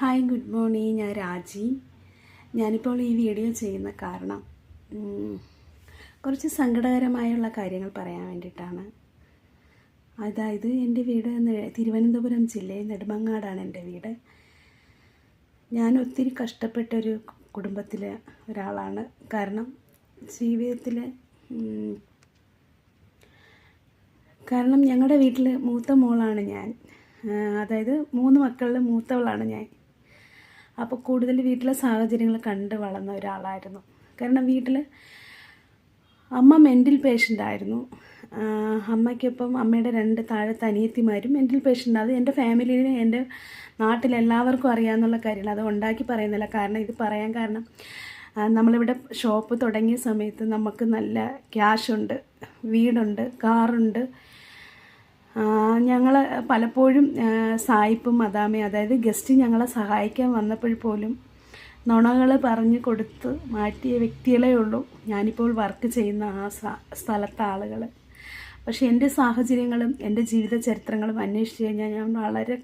Hi, good morning. ഞാൻ രാജി. ഞാനിപ്പോൾ ഈ വീഡിയോ ചെയ്യുന്ന കാരണം കുറച്ച് സങ്കടകരമായുള്ള കാര്യങ്ങൾ പറയാൻ വേണ്ടിയിട്ടാണ്. അതായത് എൻ്റെ വീട് തിരുവനന്തപുരം ജില്ലയിൽ നെടുമങ്ങാടാണ് എൻ്റെ വീട്. ഞാൻ ഒത്തിരി കഷ്ടപ്പെട്ടൊരു കുടുംബത്തിലെ ഒരാളാണ്. കാരണം ജീവിതത്തിൽ ഞങ്ങളുടെ വീട്ടിൽ മൂത്ത മോളാണ് ഞാൻ. അതായത് 3 മക്കളിൽ മൂത്തവളാണ് ഞാൻ. അപ്പോൾ കൂടുതൽ വീട്ടിലെ സാഹചര്യങ്ങൾ കണ്ട് വളർന്ന ഒരാളായിരുന്നു. കാരണം വീട്ടിൽ അമ്മ മെൻ്റൽ പേഷ്യൻ്റായിരുന്നു. അമ്മയ്ക്കൊപ്പം അമ്മയുടെ 2 താഴത്തെ അനിയത്തിമാരും മെൻ്റൽ പേഷ്യൻ്റ്. അത് എൻ്റെ ഫാമിലിയിൽ, എൻ്റെ നാട്ടിലെല്ലാവർക്കും അറിയാമെന്നുള്ള കാര്യമാണ്. അത് ഉണ്ടാക്കി പറയുന്നില്ല. കാരണം ഇത് പറയാൻ കാരണം, നമ്മളിവിടെ ഷോപ്പ് തുടങ്ങിയ സമയത്ത് നമുക്ക് നല്ല ക്യാഷുണ്ട്, വീടുണ്ട്, കാറുണ്ട്. ഞങ്ങൾ പലപ്പോഴും സായിപ്പും മദാമയും, അതായത് ഗസ്റ്റ് ഞങ്ങളെ സഹായിക്കാൻ വന്നപ്പോൾ പോലും നുണകൾ പറഞ്ഞു കൊടുത്ത് മാറ്റിയ വ്യക്തികളേ ഉള്ളൂ ഞാനിപ്പോൾ വർക്ക് ചെയ്യുന്ന ആ സ്ഥലത്തെ ആളുകൾ. പക്ഷേ എൻ്റെ സാഹചര്യങ്ങളും എൻ്റെ ജീവിത ചരിത്രങ്ങളും അന്വേഷിച്ച് കഴിഞ്ഞാൽ ഞാൻ വളരെ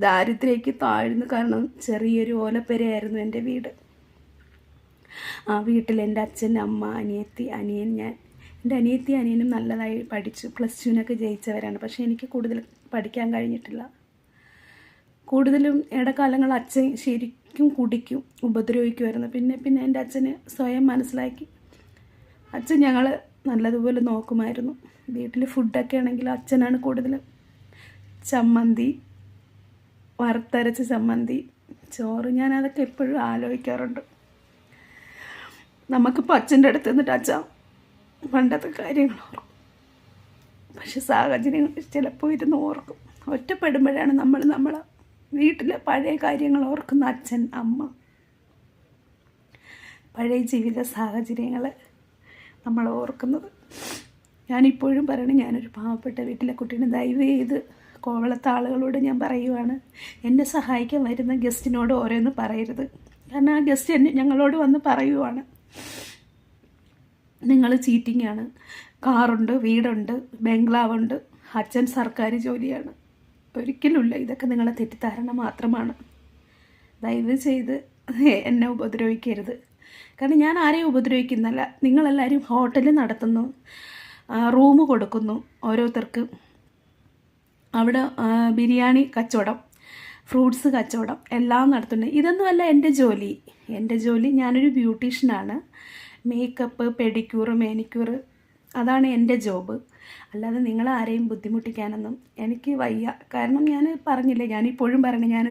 ദാരിദ്ര്യക്ക് താഴ്ന്നു. കാരണം ചെറിയൊരു ഓലപ്പുരയായിരുന്നു എൻ്റെ വീട്. ആ വീട്ടിൽ എൻ്റെ അച്ഛൻ, അമ്മ, അനിയത്തി, അനിയൻ, ഞാൻ. എൻ്റെ അനിയത്തി അനിയനും നല്ലതായി പഠിച്ചു, +2 ജയിച്ചവരാണ്. പക്ഷേ എനിക്ക് കൂടുതൽ പഠിക്കാൻ കഴിഞ്ഞിട്ടില്ല. കൂടുതലും ഇടക്കാലങ്ങൾ അച്ഛൻ ശരിക്കും കുടിക്കും, ഉപദ്രവിക്കുമായിരുന്നു. പിന്നെ എൻ്റെ അച്ഛന് സ്വയം മനസ്സിലാക്കി. അച്ഛൻ ഞങ്ങൾ നല്ലതുപോലെ നോക്കുമായിരുന്നു. വീട്ടിൽ ഫുഡൊക്കെ ആണെങ്കിൽ അച്ഛനാണ് കൂടുതലും. ചമ്മന്തി, വറുത്തരച്ച ചമ്മന്തി, ചോറ്, ഞാനതൊക്കെ എപ്പോഴും ആലോചിക്കാറുണ്ട്. നമുക്കിപ്പോൾ അച്ഛൻ്റെ അടുത്ത് നിന്നിട്ട് അച്ഛാ പണ്ടത്തെ കാര്യങ്ങൾ ഓർക്കും. പക്ഷെ സാഹചര്യങ്ങൾ ചിലപ്പോൾ ഇരുന്ന് ഓർക്കും. ഒറ്റപ്പെടുമ്പോഴാണ് നമ്മളെ വീട്ടിലെ പഴയ കാര്യങ്ങൾ ഓർക്കുന്ന. അച്ഛൻ, അമ്മ, പഴയ ജീവിത സാഹചര്യങ്ങൾ നമ്മൾ ഓർക്കുന്നത്. ഞാനിപ്പോഴും പറയണം, ഞാനൊരു പാവപ്പെട്ട വീട്ടിലെ കുട്ടീനെ. ദയവ് ചെയ്ത് കോവളത്തെ ആളുകളോട് ഞാൻ പറയുവാണ്, എന്നെ സഹായിക്കാൻ വരുന്ന ഗസ്റ്റിനോട് ഓരോന്ന് പറയരുത്. കാരണം ആ ഗസ്റ്റ് ഞങ്ങളോട് വന്ന് പറയുവാണ്, നിങ്ങൾ ചീറ്റിങ്ങാണ്, കാറുണ്ട്, വീടുണ്ട്, ബംഗ്ലാവുണ്ട്, അച്ഛൻ സർക്കാർ ജോലിയാണ്. ഒരിക്കലുമില്ല. ഇതൊക്കെ നിങ്ങളെ തെറ്റിദ്ധാരണ മാത്രമാണ്. ദയവ് ചെയ്ത് എന്നെ ഉപദ്രവിക്കരുത്. കാരണം ഞാൻ ആരെയും ഉപദ്രവിക്കുന്നല്ല. നിങ്ങളെല്ലാവരും ഹോട്ടൽ നടത്തുന്നു, റൂം കൊടുക്കുന്നു ഓരോരുത്തർക്ക്. അവിടെ ബിരിയാണി കച്ചവടം, ഫ്രൂട്ട്സ് കച്ചവടം എല്ലാം നടത്തുന്നുണ്ട്. ഇതൊന്നുമല്ല എൻ്റെ ജോലി. എൻ്റെ ജോലി, ഞാനൊരു ബ്യൂട്ടീഷ്യനാണ്. മേക്കപ്പ്, പെഡിക്യൂർ, മാനിക്യൂർ, അതാണ് എൻ്റെ ജോബ്. അല്ലാതെ നിങ്ങളാരെയും ബുദ്ധിമുട്ടിക്കാനൊന്നും എനിക്ക് വയ്യ. കാരണം ഞാൻ പറഞ്ഞില്ലേ, ഞാനിപ്പോഴും പറയണേ, ഞാൻ